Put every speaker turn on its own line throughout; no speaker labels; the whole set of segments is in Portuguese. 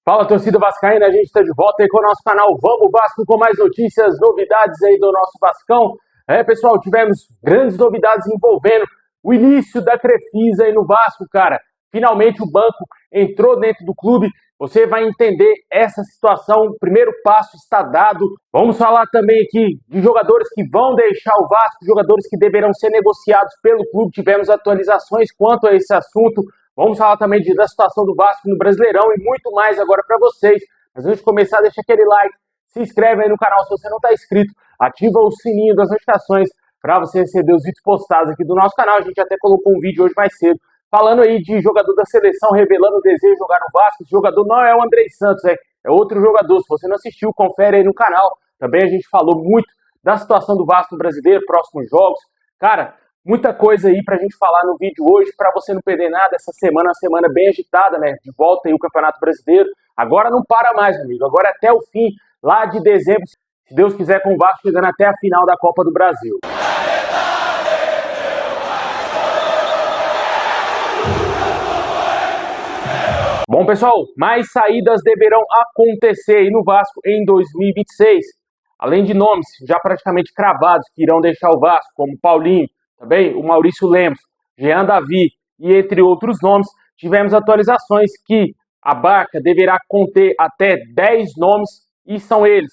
Fala, torcida vascaína, a gente está de volta aí com o nosso canal Vamos Vasco, com mais notícias, novidades aí do nosso Vascão. Pessoal, tivemos grandes novidades envolvendo o início da Crefisa aí no Vasco, cara. Finalmente o banco entrou dentro do clube, você vai entender essa situação, o primeiro passo está dado. Vamos falar também aqui de jogadores que vão deixar o Vasco, jogadores que deverão ser negociados pelo clube, tivemos atualizações quanto a esse assunto. Vamos falar também da situação do Vasco no Brasileirão e muito mais agora para vocês. Mas antes de começar, deixa aquele like, se inscreve aí no canal se você não está inscrito, ativa o sininho das notificações para você receber os vídeos postados aqui do nosso canal. A gente até colocou um vídeo hoje mais cedo falando aí de jogador da seleção revelando o desejo de jogar no Vasco. Esse jogador não é o Andrei Santos, é outro jogador. Se você não assistiu, confere aí no canal. Também a gente falou muito da situação do Vasco no Brasileiro, próximos jogos. Cara, muita coisa aí pra gente falar no vídeo hoje, pra você não perder nada. Essa semana é uma semana bem agitada, né? De volta aí o Campeonato Brasileiro. Agora não para mais, meu amigo. Agora até o fim, lá de dezembro, se Deus quiser, com o Vasco chegando até a final da Copa do Brasil. Bom, pessoal, mais saídas deverão acontecer aí no Vasco em 2026. Além de nomes já praticamente cravados que irão deixar o Vasco, como Paulinho, também o Maurício Lemos, Jean Davi e entre outros nomes, tivemos atualizações que a Barca deverá conter até 10 nomes e são eles: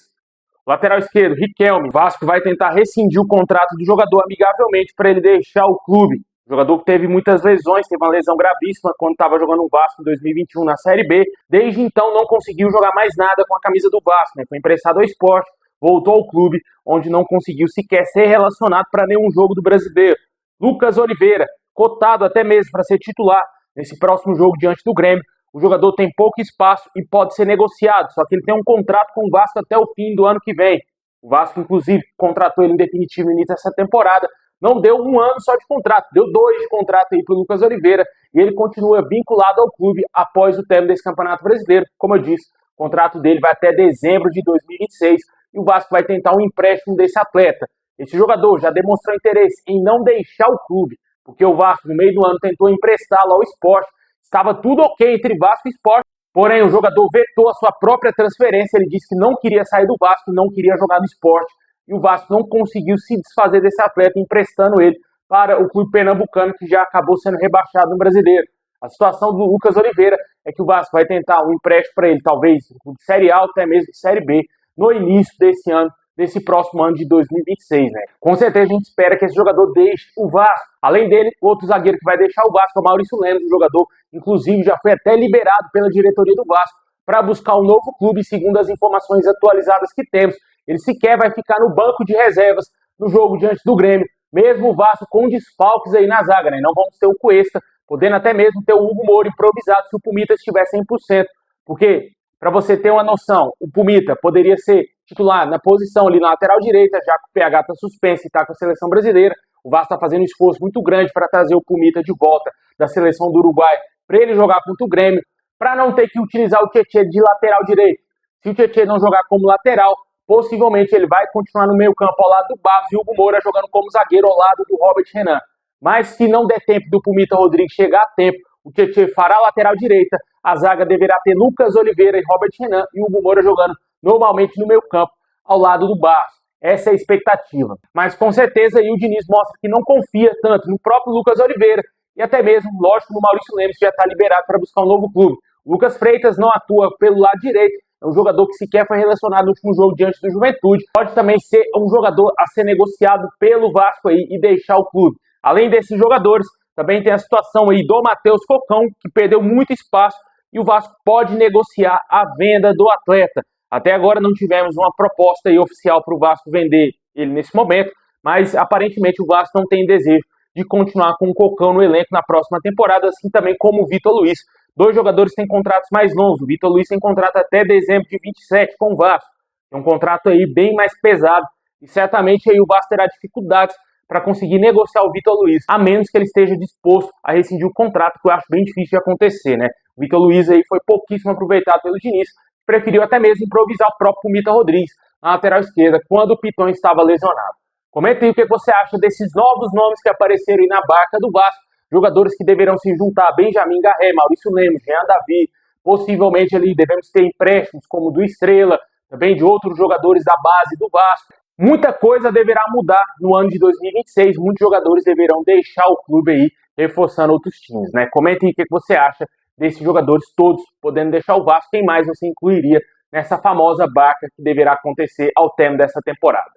lateral esquerdo, Riquelme. O Vasco vai tentar rescindir o contrato do jogador amigavelmente para ele deixar o clube. O jogador que teve muitas lesões, teve uma lesão gravíssima quando estava jogando no Vasco em 2021 na Série B. Desde então não conseguiu jogar mais nada com a camisa do Vasco, né? Foi emprestado ao Sport, voltou ao clube, onde não conseguiu sequer ser relacionado para nenhum jogo do Brasileiro. Lucas Oliveira, cotado até mesmo para ser titular nesse próximo jogo diante do Grêmio. O jogador tem pouco espaço e pode ser negociado, só que ele tem um contrato com o Vasco até o fim do ano que vem. O Vasco, inclusive, contratou ele em definitivo no início dessa temporada. Não deu um ano só de contrato, deu 2 de contrato aí para o Lucas Oliveira e ele continua vinculado ao clube após o término desse Campeonato Brasileiro. Como eu disse, o contrato dele vai até dezembro de 2026 e o Vasco vai tentar um empréstimo desse atleta. Esse jogador já demonstrou interesse em não deixar o clube, porque o Vasco no meio do ano tentou emprestá-lo ao Sport. Estava tudo ok entre Vasco e Sport, porém o jogador vetou a sua própria transferência. Ele disse que não queria sair do Vasco, não queria jogar no Sport. E o Vasco não conseguiu se desfazer desse atleta, emprestando ele para o clube pernambucano, que já acabou sendo rebaixado no Brasileiro. A situação do Lucas Oliveira é que o Vasco vai tentar um empréstimo para ele, talvez de Série A ou até mesmo de Série B, no início desse ano, desse próximo ano de 2026, né? Com certeza a gente espera que esse jogador deixe o Vasco. Além dele, outro zagueiro que vai deixar o Vasco é o Maurício Lemos, o jogador, inclusive, já foi até liberado pela diretoria do Vasco para buscar um novo clube, segundo as informações atualizadas que temos. Ele sequer vai ficar no banco de reservas no jogo diante do Grêmio, mesmo o Vasco com desfalques aí na zaga, né? Não vamos ter o Cuesta, podendo até mesmo ter o Hugo Moura improvisado se o Pumita estiver 100%. Porque, para você ter uma noção, o Pumita poderia ser titular na posição ali na lateral direita, já que o PH está suspenso e está com a seleção brasileira. O Vasco está fazendo um esforço muito grande para trazer o Pumita de volta da seleção do Uruguai para ele jogar contra o Grêmio, para não ter que utilizar o Tietê de lateral direito. Se o Tietê não jogar como lateral, possivelmente ele vai continuar no meio campo ao lado do Barros e o Hugo Moura jogando como zagueiro ao lado do Robert Renan. Mas se não der tempo do Pumita Rodrigues chegar a tempo, o Tietê fará a lateral direita, a zaga deverá ter Lucas Oliveira e Robert Renan e o Hugo Moura jogando normalmente no meio campo ao lado do Barros. Essa é a expectativa. Mas com certeza aí o Diniz mostra que não confia tanto no próprio Lucas Oliveira e até mesmo, lógico, no Maurício Lemos, que já está liberado para buscar um novo clube. O Lucas Freitas não atua pelo lado direito, é um jogador que sequer foi relacionado no último jogo diante do Juventude. Pode também ser um jogador a ser negociado pelo Vasco aí e deixar o clube. Além desses jogadores, também tem a situação aí do Matheus Cocão, que perdeu muito espaço e o Vasco pode negociar a venda do atleta. Até agora não tivemos uma proposta aí oficial para o Vasco vender ele nesse momento, mas aparentemente o Vasco não tem desejo de continuar com o Cocão no elenco na próxima temporada, assim também como o Vitor Luiz. 2 jogadores têm contratos mais longos. O Vitor Luiz tem contrato até dezembro de 27 com o Vasco. É um contrato aí bem mais pesado e certamente aí o Vasco terá dificuldades para conseguir negociar o Vitor Luiz, a menos que ele esteja disposto a rescindir o contrato, que eu acho bem difícil de acontecer, né? O Vitor Luiz aí foi pouquíssimo aproveitado pelo Diniz, preferiu até mesmo improvisar o próprio Pumita Rodrigues na lateral esquerda, quando o Piton estava lesionado. Comenta aí o que você acha desses novos nomes que apareceram aí na barca do Vasco, jogadores que deverão se juntar a Benjamin Garré, Maurício Lemos, Jean Davi, possivelmente ali devemos ter empréstimos como do Estrela, também de outros jogadores da base do Vasco. Muita coisa deverá mudar no ano de 2026, muitos jogadores deverão deixar o clube aí, reforçando outros times, né? Comente aí o que você acha desses jogadores todos podendo deixar o Vasco, quem mais você incluiria nessa famosa barca que deverá acontecer ao término dessa temporada.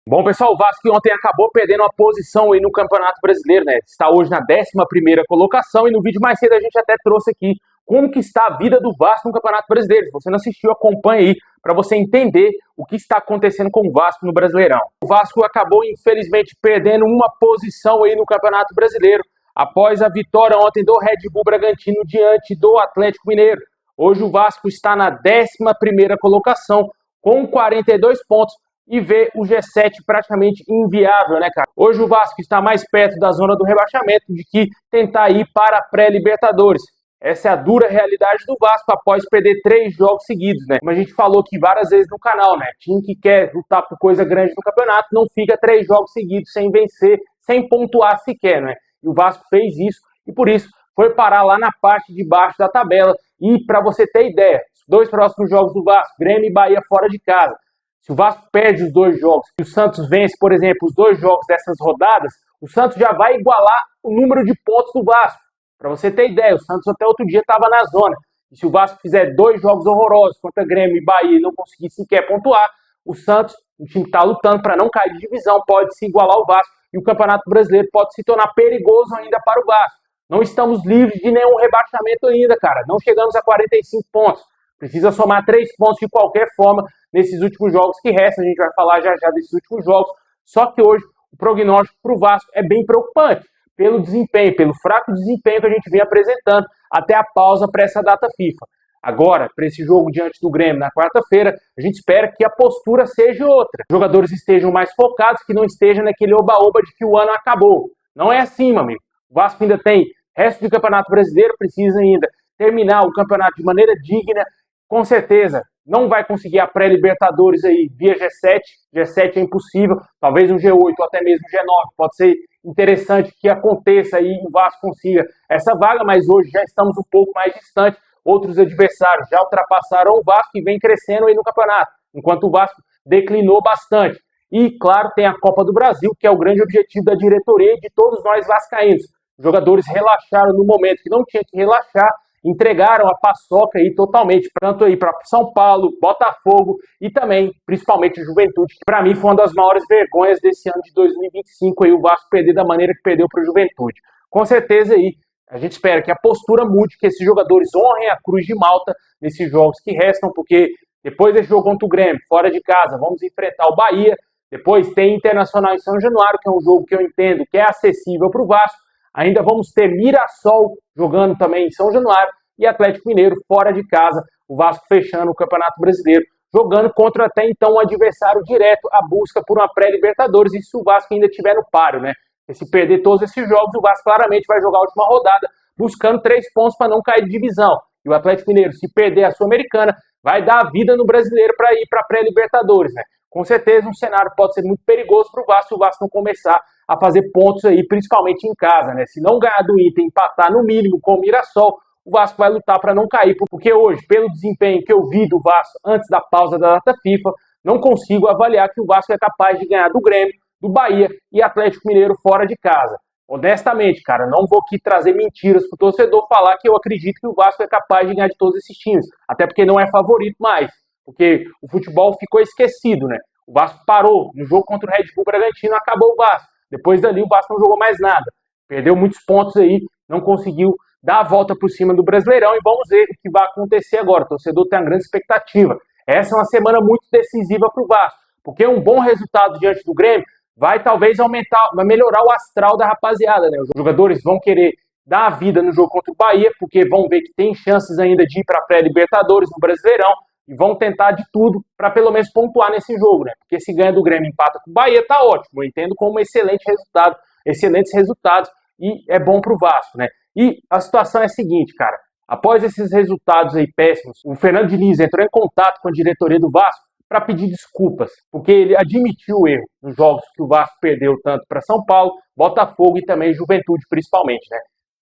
Bom, pessoal, o Vasco ontem acabou perdendo uma posição aí no Campeonato Brasileiro, né? Está hoje na 11ª colocação e no vídeo mais cedo a gente até trouxe aqui como que está a vida do Vasco no Campeonato Brasileiro. Se você não assistiu, acompanhe aí para você entender o que está acontecendo com o Vasco no Brasileirão. O Vasco acabou, infelizmente, perdendo uma posição aí no Campeonato Brasileiro após a vitória ontem do Red Bull Bragantino diante do Atlético Mineiro. Hoje o Vasco está na 11ª colocação com 42 pontos e vê o G7 praticamente inviável, né, cara? Hoje o Vasco está mais perto da zona do rebaixamento do que tentar ir para a pré-Libertadores. Essa é a dura realidade do Vasco após perder 3 jogos seguidos, né? Como a gente falou aqui várias vezes no canal, né? Time que quer lutar por coisa grande no campeonato não fica 3 jogos seguidos sem vencer, sem pontuar sequer, né? E o Vasco fez isso e por isso foi parar lá na parte de baixo da tabela. E para você ter ideia, os 2 próximos jogos do Vasco, Grêmio e Bahia fora de casa. Se o Vasco perde os 2 jogos e o Santos vence, por exemplo, os 2 jogos dessas rodadas, o Santos já vai igualar o número de pontos do Vasco. Para você ter ideia, o Santos até outro dia estava na zona. E se o Vasco fizer 2 jogos horrorosos contra Grêmio e Bahia e não conseguir sequer pontuar, o Santos, o time que está lutando para não cair de divisão, pode se igualar ao Vasco e o Campeonato Brasileiro pode se tornar perigoso ainda para o Vasco. Não estamos livres de nenhum rebaixamento ainda, cara. Não chegamos a 45 pontos. Precisa somar 3 pontos de qualquer forma nesses últimos jogos que restam. A gente vai falar já já desses últimos jogos. Só que hoje o prognóstico para o Vasco é bem preocupante pelo desempenho, pelo fraco desempenho que a gente vem apresentando até a pausa para essa data FIFA. Agora, para esse jogo diante do Grêmio na quarta-feira, a gente espera que a postura seja outra. Os jogadores estejam mais focados, que não estejam naquele oba-oba de que o ano acabou. Não é assim, meu amigo. O Vasco ainda tem resto do Campeonato Brasileiro, precisa ainda terminar o campeonato de maneira digna. Com certeza, não vai conseguir a pré-Libertadores aí via G7. G7 é impossível. Talvez um G8 ou até mesmo um G9. Pode ser interessante que aconteça aí e o Vasco consiga essa vaga, mas hoje já estamos um pouco mais distantes. Outros adversários já ultrapassaram o Vasco e vem crescendo aí no campeonato, enquanto o Vasco declinou bastante. E, claro, tem a Copa do Brasil, que é o grande objetivo da diretoria e de todos nós vascaínos. Os jogadores relaxaram no momento que não tinha que relaxar, entregaram a paçoca aí totalmente, tanto aí para São Paulo, Botafogo e também, principalmente, Juventude, que para mim foi uma das maiores vergonhas desse ano de 2025, aí o Vasco perder da maneira que perdeu para o Juventude. Com certeza aí, a gente espera que a postura mude, que esses jogadores honrem a Cruz de Malta nesses jogos que restam, porque depois desse jogo contra o Grêmio, fora de casa, vamos enfrentar o Bahia, depois tem Internacional em São Januário, que é um jogo que eu entendo que é acessível para o Vasco. Ainda vamos ter Mirassol jogando também em São Januário e Atlético Mineiro fora de casa, o Vasco fechando o Campeonato Brasileiro, jogando contra até então um adversário direto à busca por uma pré-Libertadores, e se o Vasco ainda estiver no páreo, né? E se perder todos esses jogos, o Vasco claramente vai jogar a última rodada buscando 3 pontos para não cair de divisão. E o Atlético Mineiro, se perder a Sul-Americana, vai dar a vida no Brasileiro para ir para a pré-Libertadores, né? Com certeza um cenário pode ser muito perigoso para o Vasco se o Vasco não começar a fazer pontos aí, principalmente em casa, né? Se não ganhar do Inter e empatar no mínimo com o Mirassol, o Vasco vai lutar para não cair, porque hoje, pelo desempenho que eu vi do Vasco antes da pausa da data FIFA, não consigo avaliar que o Vasco é capaz de ganhar do Grêmio, do Bahia e Atlético Mineiro fora de casa. Honestamente, cara, não vou aqui trazer mentiras pro torcedor falar que eu acredito que o Vasco é capaz de ganhar de todos esses times, até porque não é favorito mais, porque o futebol ficou esquecido, né? O Vasco parou no jogo contra o Red Bull Bragantino, acabou o Vasco. Depois dali o Vasco não jogou mais nada, perdeu muitos pontos aí, não conseguiu dar a volta por cima do Brasileirão e vamos ver o que vai acontecer agora. O torcedor tem uma grande expectativa. Essa é uma semana muito decisiva para o Vasco, porque um bom resultado diante do Grêmio vai talvez aumentar, vai melhorar o astral da rapaziada, né? Os jogadores vão querer dar a vida no jogo contra o Bahia, porque vão ver que tem chances ainda de ir para a pré-Libertadores no Brasileirão e vão tentar de tudo para pelo menos pontuar nesse jogo, né? Porque se ganha do Grêmio e empata com o Bahia, tá ótimo. Eu entendo como um excelente resultado, excelentes resultados e é bom para o Vasco, né? E a situação é a seguinte, cara. Após esses resultados aí péssimos, o Fernando Diniz entrou em contato com a diretoria do Vasco para pedir desculpas, porque ele admitiu o erro nos jogos que o Vasco perdeu tanto para São Paulo, Botafogo e também Juventude principalmente, né?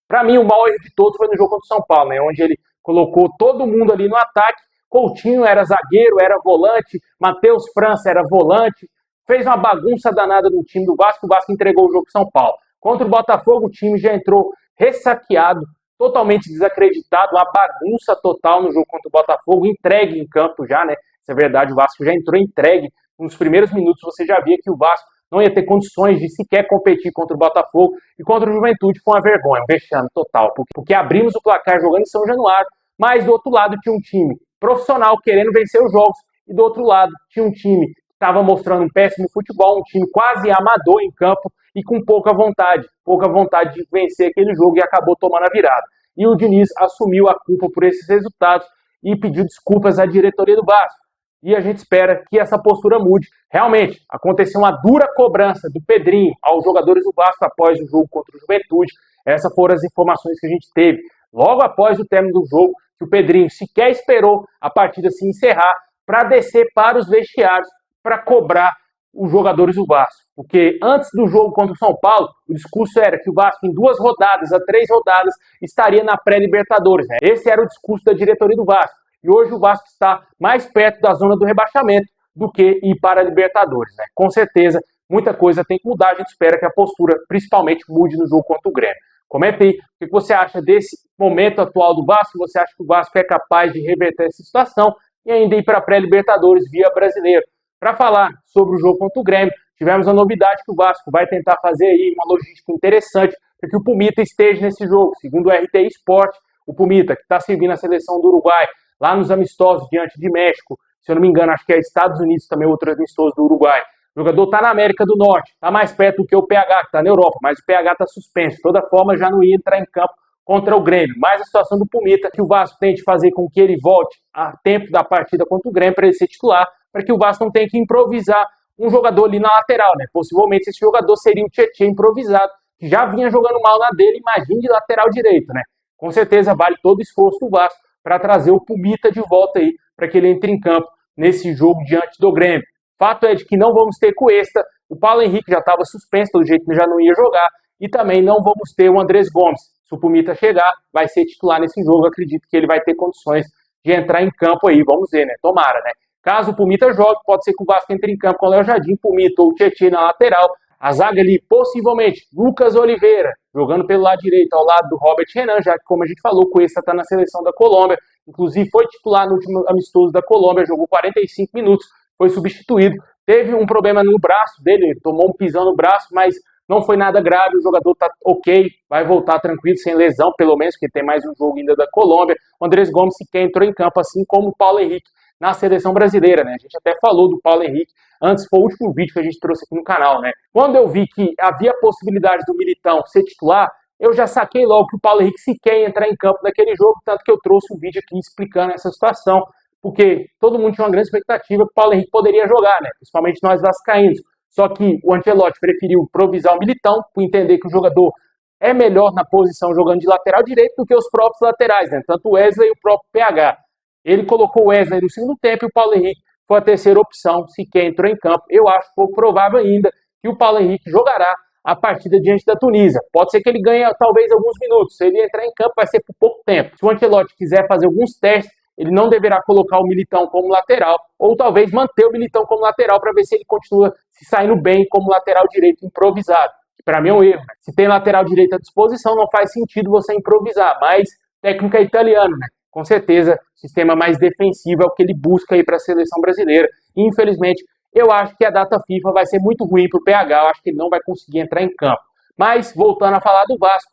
Para mim, o maior erro de todos foi no jogo contra o São Paulo, né? Onde ele colocou todo mundo ali no ataque. Coutinho era zagueiro, era volante, Matheus França era volante, fez uma bagunça danada no time do Vasco, o Vasco entregou o jogo para São Paulo. Contra o Botafogo, o time já entrou ressaqueado, totalmente desacreditado, uma bagunça total no jogo contra o Botafogo, entregue em campo já, né? Isso é verdade, o Vasco já entrou entregue. Nos primeiros minutos você já via que o Vasco não ia ter condições de sequer competir contra o Botafogo, e contra o Juventude foi uma vergonha, um vexame total, porque abrimos o placar jogando em São Januário, mas do outro lado tinha um time profissional querendo vencer os jogos, e do outro lado tinha um time que estava mostrando um péssimo futebol, um time quase amador em campo e com pouca vontade de vencer aquele jogo, e acabou tomando a virada. E o Diniz assumiu a culpa por esses resultados e pediu desculpas à diretoria do Vasco. E a gente espera que essa postura mude. Realmente, aconteceu uma dura cobrança do Pedrinho aos jogadores do Vasco após o jogo contra o Juventude. Essas foram as informações que a gente teve. Logo após o término do jogo, que o Pedrinho sequer esperou a partida se encerrar para descer para os vestiários para cobrar os jogadores do Vasco. Porque antes do jogo contra o São Paulo, o discurso era que o Vasco, em 2 rodadas a 3 rodadas, estaria na pré-Libertadores, né? Esse era o discurso da diretoria do Vasco. E hoje o Vasco está mais perto da zona do rebaixamento do que ir para a Libertadores, né? Com certeza, muita coisa tem que mudar. A gente espera que a postura, principalmente, mude no jogo contra o Grêmio. Comenta aí o que você acha desse momento atual do Vasco. Você acha que o Vasco é capaz de reverter essa situação e ainda ir para a pré-Libertadores via brasileiro? Para falar sobre o jogo contra o Grêmio, tivemos a novidade que o Vasco vai tentar fazer aí uma logística interessante para que o Pumita esteja nesse jogo. Segundo o RTI Sport, o Pumita, que está servindo a seleção do Uruguai lá nos amistosos diante de México, se eu não me engano, acho que é Estados Unidos também, outro amistoso do Uruguai. O jogador está na América do Norte, está mais perto do que o PH, que está na Europa, mas o PH está suspenso. De toda forma, já não ia entrar em campo contra o Grêmio. Mas a situação do Pumita, que o Vasco tente fazer com que ele volte a tempo da partida contra o Grêmio para ele ser titular, para que o Vasco não tenha que improvisar um jogador ali na lateral, né? Possivelmente esse jogador seria o Tietê improvisado, que já vinha jogando mal na dele, imagine de lateral direito, né? Com certeza vale todo o esforço do Vasco para trazer o Pumita de volta aí, para que ele entre em campo nesse jogo diante do Grêmio. Fato é de que não vamos ter Cuesta, o Paulo Henrique já estava suspenso, pelo jeito já não ia jogar, e também não vamos ter o Andrés Gomes. Se o Pumita chegar, vai ser titular nesse jogo, acredito que ele vai ter condições de entrar em campo aí, vamos ver, né? Tomara, né? Caso o Pumita jogue, pode ser que o Vasco entre em campo com o Léo Jardim, Pumita ou o Tietê na lateral. A zaga ali, possivelmente, Lucas Oliveira, jogando pelo lado direito, ao lado do Robert Renan, já que, como a gente falou, o Cuesta está na seleção da Colômbia, inclusive foi titular no último amistoso da Colômbia, jogou 45 minutos, foi substituído, teve um problema no braço dele, tomou um pisão no braço, mas não foi nada grave, o jogador está ok, vai voltar tranquilo, sem lesão, pelo menos, porque tem mais um jogo ainda da Colômbia. O Andrés Gomes sequer entrou em campo, assim como o Paulo Henrique na seleção brasileira, né? A gente até falou do Paulo Henrique, antes foi o último vídeo que a gente trouxe aqui no canal, né? Quando eu vi que havia possibilidade do Militão ser titular, eu já saquei logo que o Paulo Henrique sequer ia entrar em campo naquele jogo, tanto que eu trouxe um vídeo aqui explicando essa situação, porque todo mundo tinha uma grande expectativa que o Paulo Henrique poderia jogar, né? Principalmente nós vascaínos. Só que o Ancelotti preferiu improvisar o Militão, por entender que o jogador é melhor na posição jogando de lateral direito do que os próprios laterais, né? Tanto o Wesley e o próprio PH. Ele colocou o Wesley no segundo tempo e o Paulo Henrique foi a terceira opção, sequer entrou em campo. Eu acho pouco provável ainda que o Paulo Henrique jogará a partida diante da Tunísia. Pode ser que ele ganhe talvez alguns minutos. Se ele entrar em campo, vai ser por pouco tempo. Se o Ancelotti quiser fazer alguns testes, ele não deverá colocar o Militão como lateral, ou talvez manter o Militão como lateral para ver se ele continua se saindo bem como lateral direito improvisado. Para mim é um erro, né? Se tem lateral direito à disposição, não faz sentido você improvisar, mas técnico é italiano, né? Com certeza, sistema mais defensivo é o que ele busca aí para a seleção brasileira. E, infelizmente, eu acho que a data FIFA vai ser muito ruim para o PH, eu acho que ele não vai conseguir entrar em campo. Mas, voltando a falar do Vasco,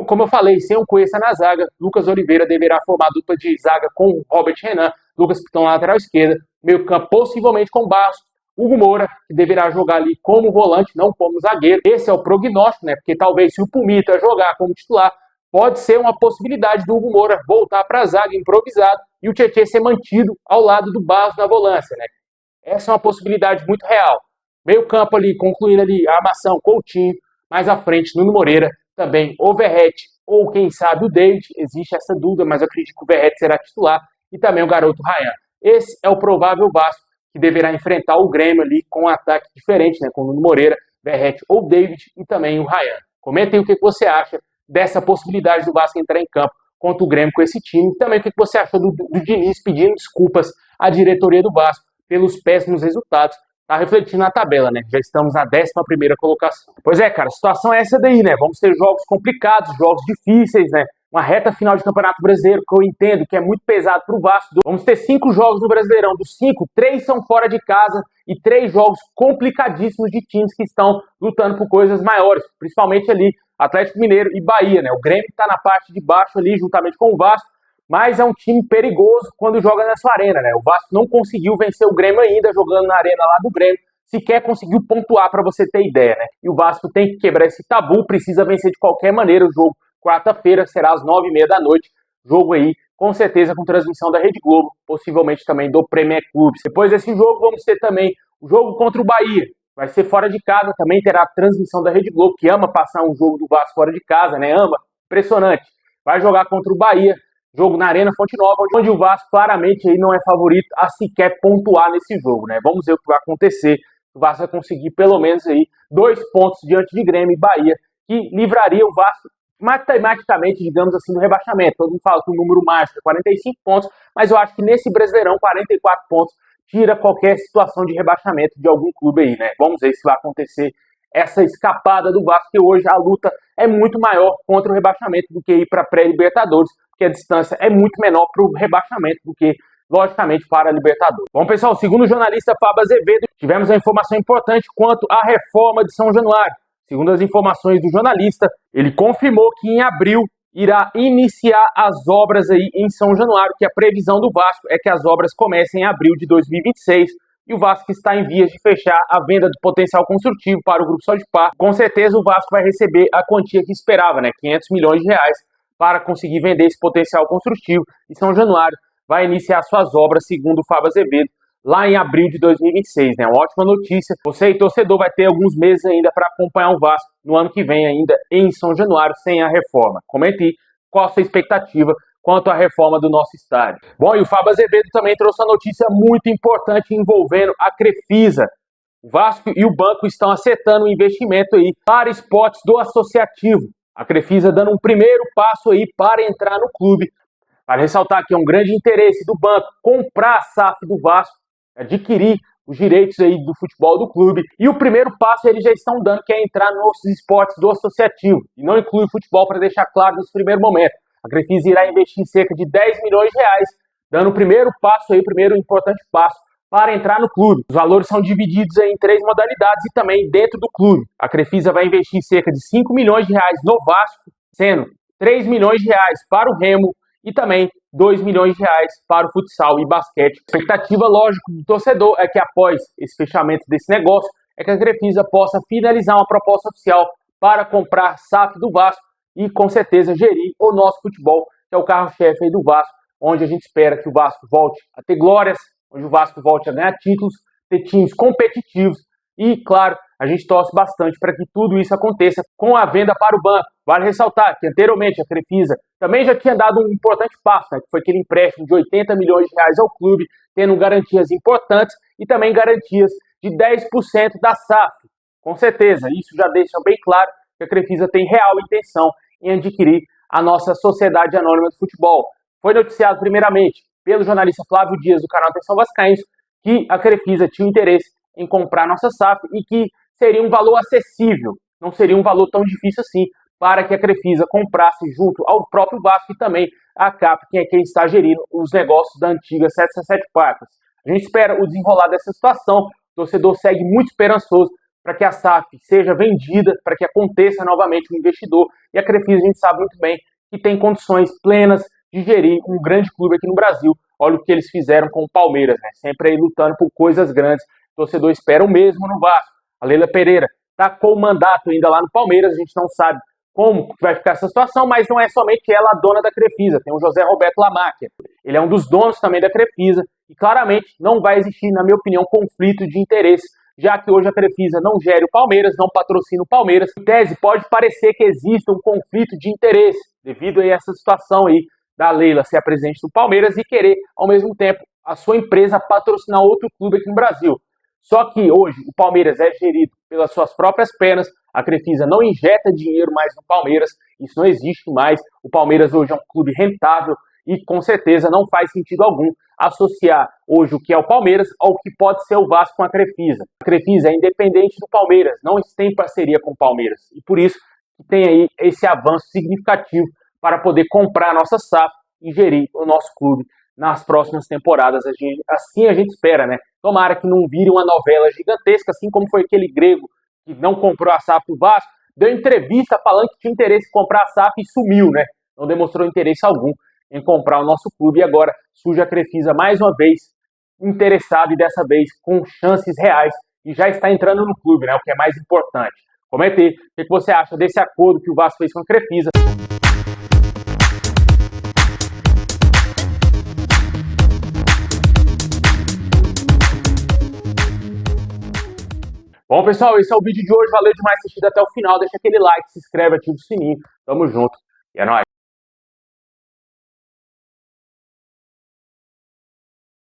como eu falei, sem o Cuesta na zaga, Lucas Oliveira deverá formar a dupla de zaga com o Robert Renan, Lucas Piton na lateral esquerda, meio campo possivelmente com Barros, Hugo Moura, que deverá jogar ali como volante, não como zagueiro. Esse é o prognóstico, né? Porque talvez se o Pumita jogar como titular, pode ser uma possibilidade do Hugo Moura voltar para a zaga improvisado e o Tietê ser mantido ao lado do Barros na volância, né? Essa é uma possibilidade muito real. Meio campo ali, concluindo ali a armação, Coutinho, mais à frente, Nuno Moreira, também o Verratti, ou quem sabe o David, existe essa dúvida, mas eu acredito que o Verratti será titular, e também o garoto Ryan. Esse é o provável Vasco que deverá enfrentar o Grêmio ali com um ataque diferente, né? Com o Nuno Moreira, Verratti ou David e também o Ryan. Comentem o que você acha dessa possibilidade do Vasco entrar em campo contra o Grêmio com esse time. E também o que você achou do Diniz pedindo desculpas à diretoria do Vasco pelos péssimos resultados. Tá refletindo na tabela, né? Já estamos na 11ª colocação. Pois é, cara, a situação é essa daí, né? Vamos ter jogos complicados, jogos difíceis, né? Uma reta final de Campeonato Brasileiro, que eu entendo que é muito pesado pro Vasco. Vamos ter 5 jogos no Brasileirão. Dos 5, 3 são fora de casa e 3 jogos complicadíssimos de times que estão lutando por coisas maiores, principalmente ali Atlético Mineiro e Bahia, né? O Grêmio tá na parte de baixo ali, juntamente com o Vasco, mas é um time perigoso quando joga na sua arena, né? O Vasco não conseguiu vencer o Grêmio ainda, jogando na arena lá do Grêmio, sequer conseguiu pontuar, para você ter ideia, né? E o Vasco tem que quebrar esse tabu, precisa vencer de qualquer maneira o jogo. Quarta-feira será às 9h30 da noite, jogo aí, com certeza com transmissão da Rede Globo, possivelmente também do Premier Clubes. Depois desse jogo vamos ter também o jogo contra o Bahia, vai ser fora de casa, também terá transmissão da Rede Globo, que ama passar um jogo do Vasco fora de casa, né? Ama, impressionante. Vai jogar contra o Bahia, jogo na Arena Fonte Nova, onde o Vasco claramente aí não é favorito a sequer pontuar nesse jogo, né? Vamos ver o que vai acontecer. O Vasco vai conseguir pelo menos aí 2 pontos diante de Grêmio e Bahia, que livraria o Vasco matematicamente, digamos assim, do rebaixamento. Todo mundo fala que o número mágico é 45 pontos, mas eu acho que nesse Brasileirão, 44 pontos tira qualquer situação de rebaixamento de algum clube aí, né? Vamos ver se vai acontecer essa escapada do Vasco, que hoje a luta é muito maior contra o rebaixamento do que ir para pré-Libertadores, porque a distância é muito menor para o rebaixamento do que, logicamente, para a Libertadores. Bom, pessoal, segundo o jornalista Fábio Azevedo, tivemos uma informação importante quanto à reforma de São Januário. Segundo as informações do jornalista, ele confirmou que em abril irá iniciar as obras aí em São Januário, que a previsão do Vasco é que as obras comecem em abril de 2026, e o Vasco está em vias de fechar a venda do potencial construtivo para o Grupo Sodipar. Com certeza o Vasco vai receber a quantia que esperava, né? 500 milhões de reais, para conseguir vender esse potencial construtivo, e São Januário vai iniciar suas obras, segundo o Fábio Azevedo, lá em abril de 2026, né? Uma ótima notícia. Você e torcedor vai ter alguns meses ainda para acompanhar o Vasco no ano que vem ainda em São Januário, sem a reforma. Comente aí qual a sua expectativa quanto à reforma do nosso estádio. Bom, e o Fábio Azevedo também trouxe uma notícia muito importante envolvendo a Crefisa. O Vasco e o banco estão acertando um investimento aí para esportes do associativo. A Crefisa dando um primeiro passo aí para entrar no clube. Para ressaltar que é um grande interesse do banco comprar a SAF do Vasco, adquirir os direitos aí do futebol do clube. E o primeiro passo eles já estão dando, que é entrar nos esportes do associativo. E não inclui o futebol, para deixar claro nesse primeiro momento. A Crefisa irá investir em cerca de 10 milhões de reais, dando o primeiro passo aí, o primeiro importante passo para entrar no clube. Os valores são divididos em 3 modalidades e também dentro do clube. A Crefisa vai investir cerca de 5 milhões de reais no Vasco, sendo 3 milhões de reais para o Remo e também 2 milhões de reais para o futsal e basquete. A expectativa, lógico, do torcedor é que após esse fechamento desse negócio, é que a Crefisa possa finalizar uma proposta oficial para comprar SAF do Vasco e, com certeza, gerir o nosso futebol, que é o carro-chefe aí do Vasco, onde a gente espera que o Vasco volte a ter glórias, onde o Vasco volte a ganhar títulos, ter times competitivos e, claro, a gente torce bastante para que tudo isso aconteça com a venda para o banco. Vale ressaltar que anteriormente a Crefisa também já tinha dado um importante passo, né, que foi aquele empréstimo de 80 milhões de reais ao clube, tendo garantias importantes e também garantias de 10% da SAF. Com certeza, isso já deixa bem claro que a Crefisa tem real intenção em adquirir a nossa Sociedade Anônima de Futebol. Foi noticiado primeiramente pelo jornalista Flávio Dias do canal Atenção Vascaínos que a Crefisa tinha interesse em comprar a nossa SAF e que seria um valor acessível, não seria um valor tão difícil assim para que a Crefisa comprasse junto ao próprio Vasco e também a CAP, que é quem está gerindo os negócios da antiga 767 Partners. A gente espera o desenrolar dessa situação, o torcedor segue muito esperançoso para que a SAF seja vendida, para que aconteça novamente um investidor, e a Crefisa a gente sabe muito bem que tem condições plenas de gerir um grande clube aqui no Brasil. Olha o que eles fizeram com o Palmeiras, né? Sempre aí lutando por coisas grandes. O torcedor espera o mesmo no Vasco. A Leila Pereira está com o mandato ainda lá no Palmeiras, a gente não sabe como vai ficar essa situação, mas não é somente ela a dona da Crefisa, tem o José Roberto Lamáquia. Ele é um dos donos também da Crefisa e claramente não vai existir, na minha opinião, conflito de interesse, já que hoje a Crefisa não gere o Palmeiras, não patrocina o Palmeiras. Em tese, pode parecer que exista um conflito de interesse devido a essa situação aí da Leila ser a presidente do Palmeiras e querer, ao mesmo tempo, a sua empresa patrocinar outro clube aqui no Brasil. Só que hoje o Palmeiras é gerido pelas suas próprias pernas, a Crefisa não injeta dinheiro mais no Palmeiras, isso não existe mais. O Palmeiras hoje é um clube rentável e com certeza não faz sentido algum associar hoje o que é o Palmeiras ao que pode ser o Vasco com a Crefisa. A Crefisa é independente do Palmeiras, não tem parceria com o Palmeiras e por isso tem aí esse avanço significativo para poder comprar a nossa SAF e gerir o nosso clube nas próximas temporadas. Assim a gente espera, né? Tomara que não vire uma novela gigantesca, assim como foi aquele grego que não comprou a SAF do Vasco, deu entrevista falando que tinha interesse em comprar a SAF e sumiu, né? Não demonstrou interesse algum em comprar o nosso clube e agora surge a Crefisa mais uma vez interessado e dessa vez com chances reais e já está entrando no clube, né? O que é mais importante. Comente aí o que você acha desse acordo que o Vasco fez com a Crefisa. Bom, pessoal, esse é o vídeo de hoje. Valeu demais ter assistido até o final. Deixa aquele like, se inscreve, ativa o sininho. Tamo junto. E é nóis.